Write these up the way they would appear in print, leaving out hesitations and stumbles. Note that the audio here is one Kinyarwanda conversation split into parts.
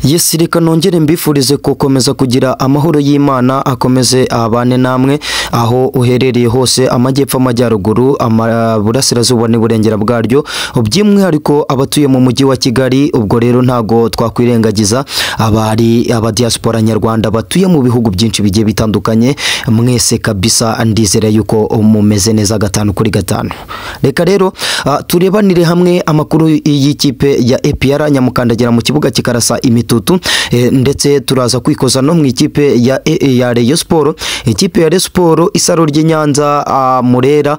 Yes, reka nongere mbifurize gukomeza kugira amahoro y'Imana akomeze abane namwe aho uherereye hose, amajyepfo, amajyaruguru, burasirazuba n'uburengera bwaryo, by'umwihariko abatuye mu mujyi wa Kigali. Ubwo rero ntago twakwirengagiza aba diaspora nyarwanda batuye mu bihugu byinshi bigiye bitandukanye. Mwese kabisa ndizera yuko mumeze neza gatanu kuri gatanu. Reka rero turebanire hamwe amakuru y'ikipe ya APR Nyamukandagira mu kibuga kikarasa imitutu, ndetse turaza kwikoza no mu ikipe ya Rayon Sport. Ikipe ya Rayon Sport isaro ry'Inyanza, Murera,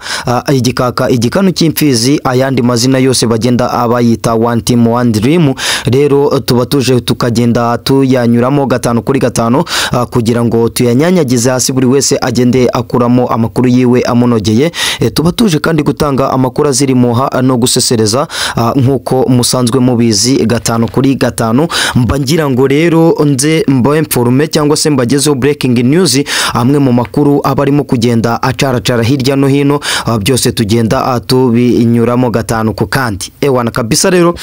igikaka, igikanu cy'imfizi, ayandi mazina yose bagenda abayita one team one dream. Rero tuba tuje tukagenda tuyanyuramo gatanu kuri gatanu kugira ngo tuyanyanyagize hasi, buri wese agende akuramo amakuru yiwe amunogeye. Tuba tuje kandi gutanga amakuru aziri muha no gusesereza nkuko musanzwe mubizi gatanu kuri gatanu. Mbangira ngo rero nze informe cyangwa se mbagezeho breaking news, amwe mu makuru abarimo kugenda acaracara hirya no hino, byose tugenda tubinyuramo gatanu ku kandi. Ewana kabisa rero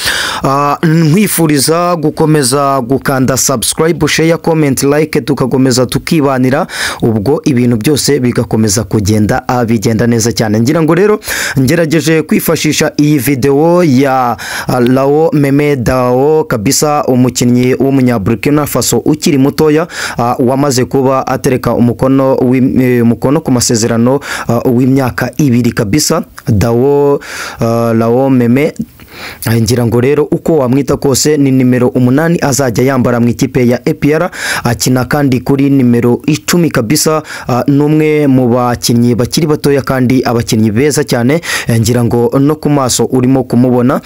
nkwifuriza gukomeza gukanda subscribe, share, comment, like, tukakomeza tukibanira, ubwo ibintu byose bigakomeza kugenda bigenda neza cyane. Ngira ngo rero ngerageje kwifashisha iyi video ya Lao Meme Dao kabisa, umukinnyi w'umunyaburkina Faso ukiri mutoya, wamaze kuba atereka umukono ku masezerano w'imyaka 2 kabisa. Dao Lao Meme, ngira ngo rero uko wamwita kose ni nimero 8 azajya yambara mu ikipe ya APR, akina kandi kuri nimero 10 kabisa. Numwe mu bakinnyi bakiri batoya kandi abakinnyi beza cyane, ngira ngo no ku maso urimo kumubona.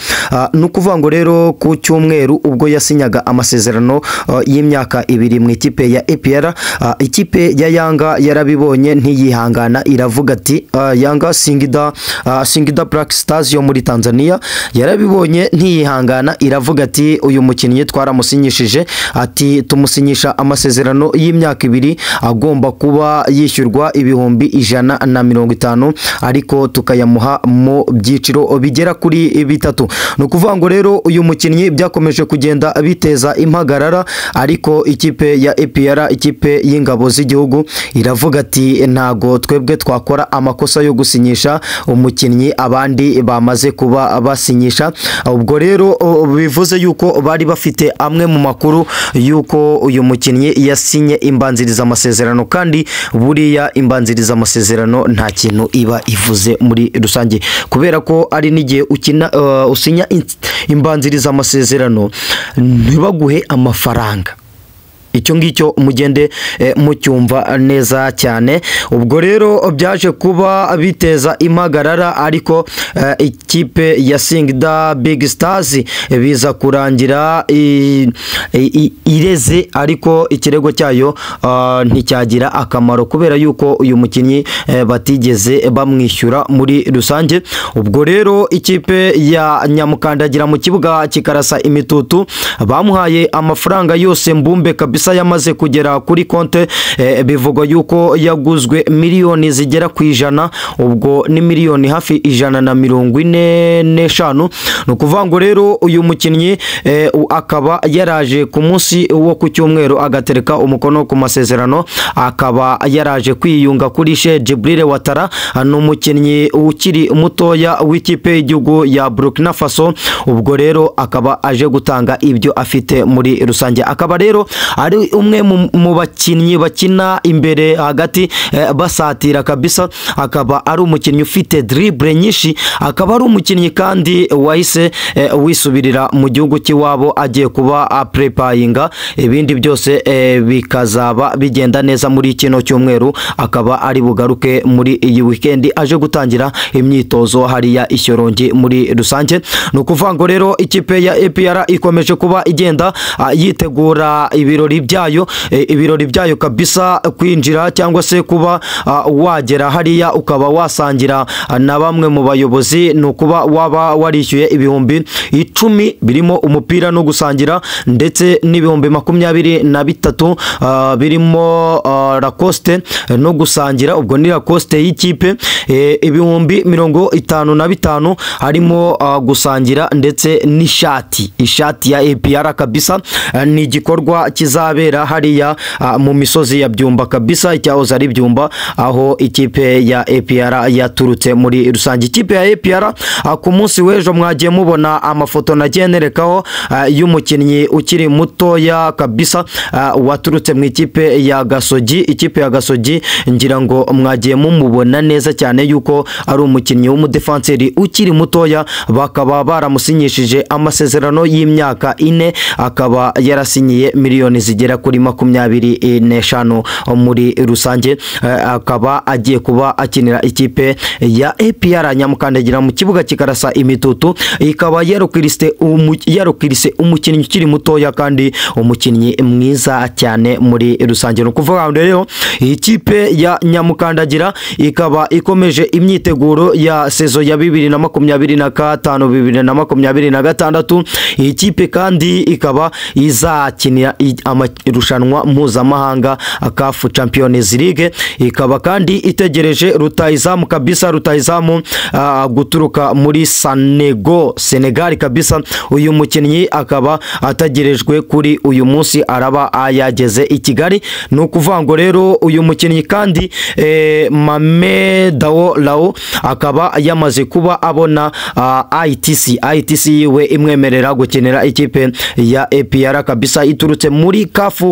Nukuvuga ngo rero ku cyumweru ubwo yasinyaga amasezerano y'imyaka 2 mu ikipe ya APR, ikipe ya Yanga yarabibonye ntiyihangana, iravuga ati Yanga Singida Black Stars yo muri Tanzania yarabibonye ntiyihangana, iravuga ati uyu mukinnyi twaramusinyishije, ati tumusinyisha amasezerano y'imyaka 2 agomba kuba yishyurwa ibihumbi 150, ariko tukayamuha mu byiciro bigera kuri 3. Nukuvuga ngo rero uyu mukinnyi byakomeje kugenda biteza impagarara, ariko ikipe ya APR, ikipe y'ingabo z'igihugu, iravuga ati ntago twebwe twakora amakosa yo gusinyisha umukinnyi abandi bamaze kuba basinyisha. Ubwo rero bivuze yuko bari bafite amwe mu makuru yuko uyu mukinnyi yasinye imbanziriza amasezerano, kandi buriya imbanziriza amasezerano nta kintu iba ivuze muri rusange, kubera ko ari n'igihe usinya imbanziriza amasezerano ntibaguhe amafaranga. Icyo ngicyo mugende mucyumva neza cyane. Ubwo rero byaje kuba biteza impagarara, ariko ikipe ya Singida Big Stars biza kurangira ireze, ariko ikirego cyayo nticyagira akamaro kubera yuko uyu mukinnyi batigeze bamwishyura muri rusange. Ubwo rero ikipe ya Nyamukandagira mu kibuga kikarasa imitutu bamuhaye amafaranga yose mbumbe kabisa, yamaze kugera kuri konte. Bivugwa yuko yaguzwe miliyoni zigera ku 100, ubwo ni miliyoni hafi 145. Nukuvuga ngo rero uyu mukinnyi akaba yaraje ku munsi wo ku cyumweru agatereka umukono ku masezerano, akaba yaraje kwiyunga kuri Sheikh Djibril Ouattara, n'umukinnyi ukiri mutoya w'ikipe y'igihugu ya Burkina Faso. Ubwo rero akaba aje gutanga ibyo afite muri rusange, akaba rero ari umwe mu bakinnyi bakina imbere hagati basatira kabisa, akaba ari umukinnyi ufite dribble nyinshi, akaba ari umukinnyi kandi wahise wisubirira mu gihugu cy'iwabo agiye kuba prepayinga, ibindi byose bikazaba bigenda neza muri kino cyumweru, akaba ari bugaruke muri iyi weekend aje gutangira imyitozo hariya Ishyorongi muri rusange. Nukuvuga ngo rero ikipe ya APR ikomeje kuba igenda yitegura ibirori ibirori byayo kabisa, kwinjira cyangwa se kuba wagera hariya ukaba wasangira na bamwe mu bayobozi, no kuba waba warishyuye ibihumbi 10 birimo umupira no gusangira, ndetse n'ibihumbi 23 birimo Lacoste no gusangira, ubwo ni Lacoste y'ikipe, ibihumbi 55 harimo gusangira, ndetse ishati ya APR kabisa. Ni igikorwa kizabera hariya mu misozi ya Byumba kabisa, icyahoze ari Byumba, aho ikipe ya APR yaturutse muri rusange. Ikipe ya APR ku munsi w'ejo mwagiye mubona amafoto nagenerekaho y'umukinnyi ukiri mutoya kabisa waturutse mu ikipe ya Gasogi, ngira ngo mwagiye mumubona neza cyane yuko ari umukinnyi w'umudefanseri ukiri mutoya, bakaba baramusinyishije amasezerano y'imyaka 4, akaba yarasinyiye miliyoni zigera kuri 25 muri rusange, akaba agiye kuba akinira ikipe ya APR Nyamukandagira mu kibuga kikarasa imitutu, ikaba yarukirise umukinnyi ukiri mutoya kandi umukinnyi mwiza cyane muri rusange. No kuvuga rero ikipe ya Nyamukandagira ikaba ikomeje imyiteguro ya sezo ya 2025-2026. Ikipe kandi ikaba izakinira amarushanwa mpuzamahanga CAF Champions League, ikaba kandi itegereje rutayizamu kabisa, guturuka muri Senegal kabisa. Uyu mukinnyi akaba ategerejwe kuri uyu munsi, araba yageze i Kigali. No kuvango rero uyu mukinnyi kandi Mamedao Lao akaba yamaze kuba abona ITC yiwe imwemerera gukenera ikipe ya APR kabisa, iturutse muri CAF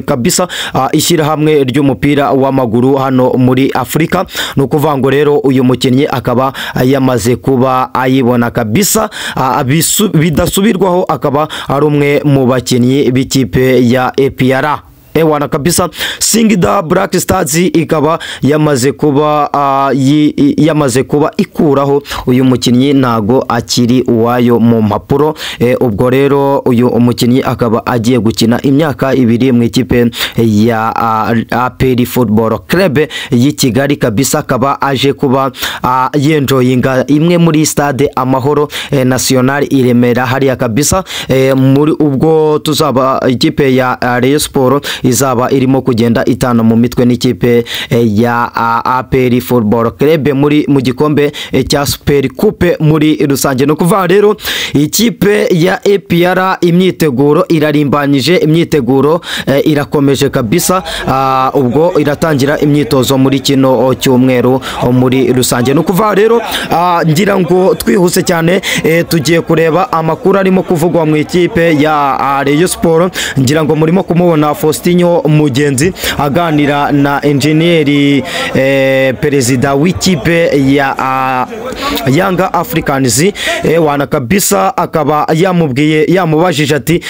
kabisa, ishyira hamwe ry'umupira w'amaguru hano muri Afrika. No kuvango rero uyu mukinnyi akaba yamaze kuba ayibona kabisa, bidasubirwaho, akaba ari umwe mu bakinnyi b'ikipe ya APR. Ewana kabisa. Singida Black Stars ikaba yamaze kuba ikuraho uyu mukinnyi, nago akiri uwayo mu mpapuro. Ubwo rero uyu umukinnyi akaba agiye gukina imyaka 2 mu ikipe ya APR Football Club y'i Kigali kabisa, akaba aje kuba yenjoyinga imwe muri stade Amahoro National i Remera hariya kabisa. Muri ubwo tuzaba ikipe ya Rayon Sport izaba irimo kugenda itana mu mitwe n'ikipe ya APR Football Club mu gikombe cya Super Coupe muri rusange. No kuva rero ikipe ya APR imyiteguro irarimbanyije, imyiteguro irakomeje kabisa, ubwo iratangira imyitozo muri kino cyumweru muri rusange. No kuva rero ngira ngo twihuse cyane tugiye kureba amakuru arimo kuvugwa mu ikipe ya Rayon Sport. Ngira ngo murimo kumubona Faustin Mugenzi aganira na engineer perezida w'ikipe ya Young Africans, wana kabisa, akaba yamubajije ati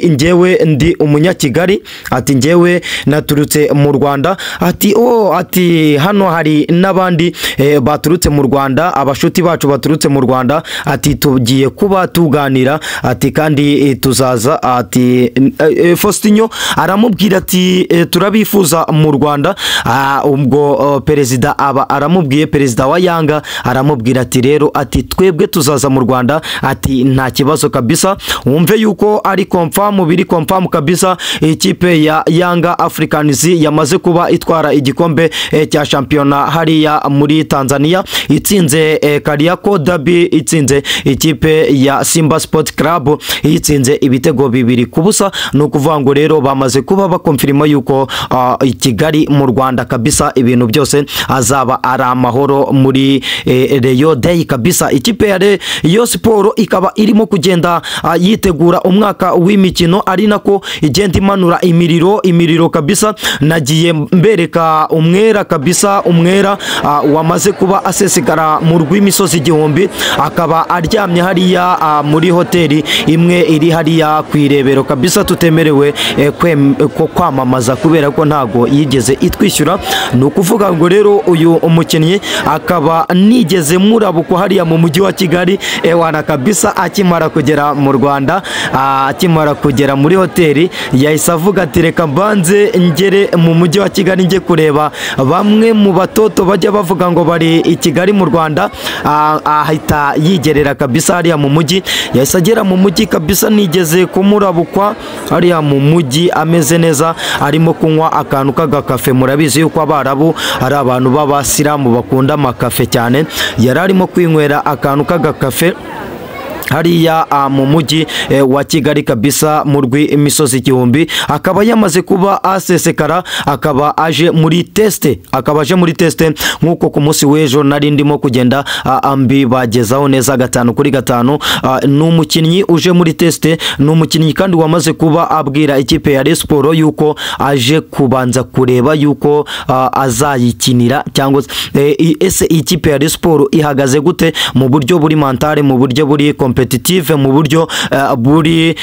njyewe ndi umunyakigali, ati njyewe naturutse mu Rwanda, ati hano hari n'abandi baturutse mu Rwanda, abashuti bacu baturutse mu Rwanda, ati tugiye kuba tuganira, ati kandi tuzaza, ati Faustin aramubwira ati turabifuza mu Rwanda. Ubwo perezida aba aramubwiye, perezida wa Yanga aramubwira ati rero ati twebwe tuzaza mu Rwanda, ati nta kibazo kabisa. Wumve yuko ari confirm kabisa, ikipe ya Young Africans yamaze kuba itwara igikombe cya shampiyona hariya muri Tanzania, itsinze Kariako Derby, itsinze ikipe ya Simba Sport Club, itsinze ibitego 2-0. No kuvuga ngo rero bamaze kuba bakonfirma yuko i Kigali mu Rwanda kabisa ibintu byose azaba ari amahoro muri Rayon Day kabisa. Ikipe ya Rayon Sport ikaba irimo kugenda yitegura umwaka w'imikino, ari nako igenda imanura imiriro kabisa. Nagiye mbereka umwera kabisa, umwera wamaze kuba asesekara mu rw'imisozi igihumbi, akaba aryamye hariya muri hoteli imwe iri hariya ku Irebero kabisa, tutemerewe kwemera kwamamaza kubera ko ntago yigeze itwishyura. Ni ukuvuga ngo rero uyu umukinnyi akaba nigeze murabukwa hariya mu mujyi wa Kigali ewana kabisa akimara kugera mu Rwanda, akimara kugera muri hoteli yahise avuga ati reka mbanze ngere mu mujyi wa Kigali njye kureba bamwe mu batoto bajya bavuga ngo bari i Kigali mu Rwanda. Ahita yigerera kabisa hariya mu mujyi, yahise agera mu mujyi kabisa, nigeze kumurabukwa hariya mu mujyi ameze neza arimo kunywa akantu k'agakafe. Murabizi yuko Abarabu ari abantu b'abasilamu bakunda amakafe cyane, yari arimo kwinywera akantu k'agakafe hariya mu mujyi wa Kigali kabisa mu rw'imisozi igihumbi. Akaba yamaze kuba asesekara, akaba aje muri teste, nk'uko ku munsi w'ejo nari ndimo kugenda ambibagezaho neza 5 kuri 5. Ni umukinnyi uje muri teste, ni umukinnyi kandi wamaze kuba abwira ikipe ya Rayon Sports yuko aje kubanza kureba yuko azayikinira, cyangwa ese ikipe ya Rayon Sports ihagaze gute mu buryo buri mentale, mu buryo buri competitive, mu buryo buri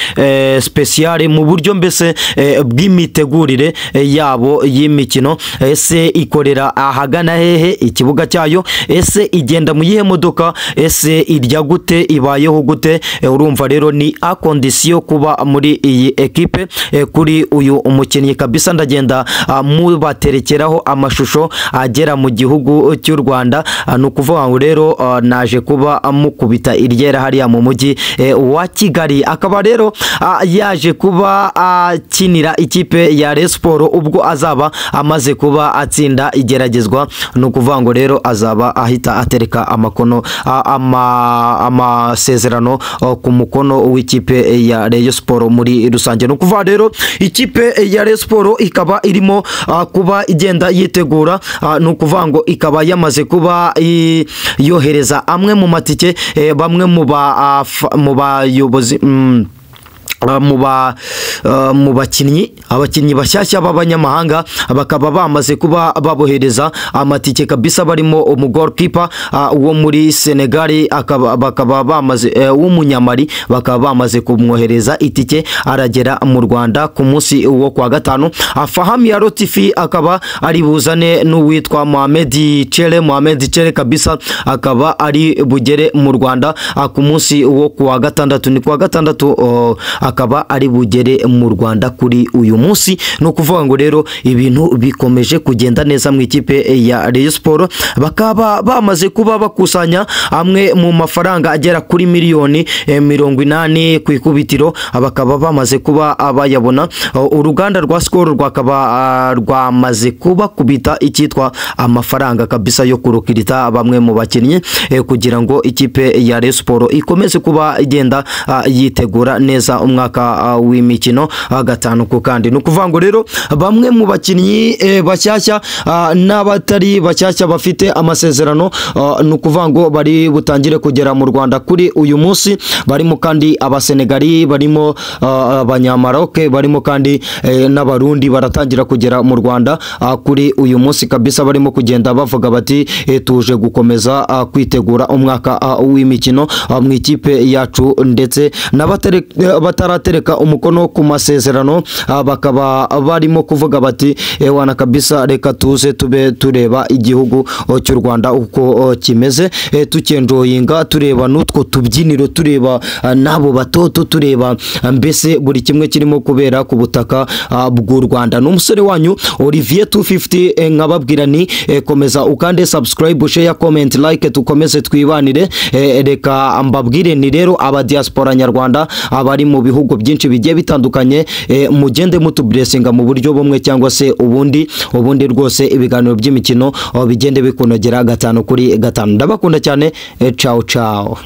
special, mu buryo mbese bw'imitegurire yabo y'imikino. Ese ikorera ahagana hehe ikibuga cyayo, ese igenda mu yihe modoka, ese irya gute, ibayeho gute? Urumva rero ni a condition kuba muri iyi equipe. Kuri uyu umukinnyi kabisa ndagenda mubaterekeraho amashusho agera mu gihugu cy'u Rwanda. No kuvuga ngo rero naje kuba amukubita iryera hariya mu mujyi wa Kigali. Akaba rero yaje kuba akinira ikipe ya Rayon Sports ubwo azaba amaze kuba atsinda igeragezwa. No kuvuga ngo rero azaba ahita atereka amakono amasezerano ku mukono w'ikipe ya Rayon Sports muri rusange. No kuvuga rero ikipe ya Rayon Sports ikaba irimo kuba igenda yitegura. No kuvuga ngo ikaba yamaze kuba yohereza amwe mu matike, bamwe mu bayobozi mu abakinnyi bashyashya b'abanyamahanga bakaba bamaze kuba babohereza amatike kabisa, barimo umugorkipa wo muri Senegal, bakaba bamaze w'umunyamari, bakaba bamaze kumwohereza itike aragera mu Rwanda ku munsi wo kwa 5. Faham ya Rotifi akaba ari buzane n'uwitwa Mohamed Chere kabisa, akaba ari bugere mu Rwanda ku munsi wo kwa 6. Ni kwa 6 akaba ari bugere mu Rwanda kuri uyu munsi. No kuvuga ngo rero ibintu bikomeje kugenda neza mu ikipe ya Rayon Sports, bakaba bamaze kuba bakusanya amwe mu mafaranga agera kuri miliyoni 80 ku ikubitiro, bakaba bamaze kuba abayabona. Uruganda rwa Skol rwakaba rwamaze kuba kubita ikitwa amafaranga kabisa yo kurukirita bamwe mu bakinnyi kugira ngo ikipe ya Rayon Sports ikomeze kuba igenda yitegura neza umwaka w'imikino 5 ku kandi. No kuvuga ngo rero bamwe mu bakinnyi bashyashya n'abatari bashyashya bafite amasezerano, no kuvuga ngo bari butangire kugera mu Rwanda kuri uyu munsi. Barimo kandi abasenegali, barimo abanyamaroke, barimo kandi n'abarundi baratangira kugera mu Rwanda kuri uyu munsi kabisa, barimo kugenda bavuga bati tuje gukomeza kwitegura umwaka w'imikino mu ikipe yacu, ndetse bataratereka umukono ku masezerano bakaba barimo kuvuga bati wana kabisa reka tuze tube tureba igihugu cy'u Rwanda uko kimeze, tukenjoyinga, tureba n'utwo tubyiniro, tureba nabo batoto, tureba mbese buri kimwe kirimo kubera ku butaka bw'u Rwanda. N'umusore wanyu Olivier 250 nkababwira ni komeza ukande subscribe, share, comment, like, tukomeze twibanire. Reka mbabwire ni rero aba diaspora nyarwanda abari mu bihugu byinshi bigiye bitandukanye, mugende mutublessinga mu buryo bumwe cyangwa se ubundi rwose ibiganiro by'imikino bigende bikunogera 5 kuri 5. Ndabakunda cyane, ciao ciao.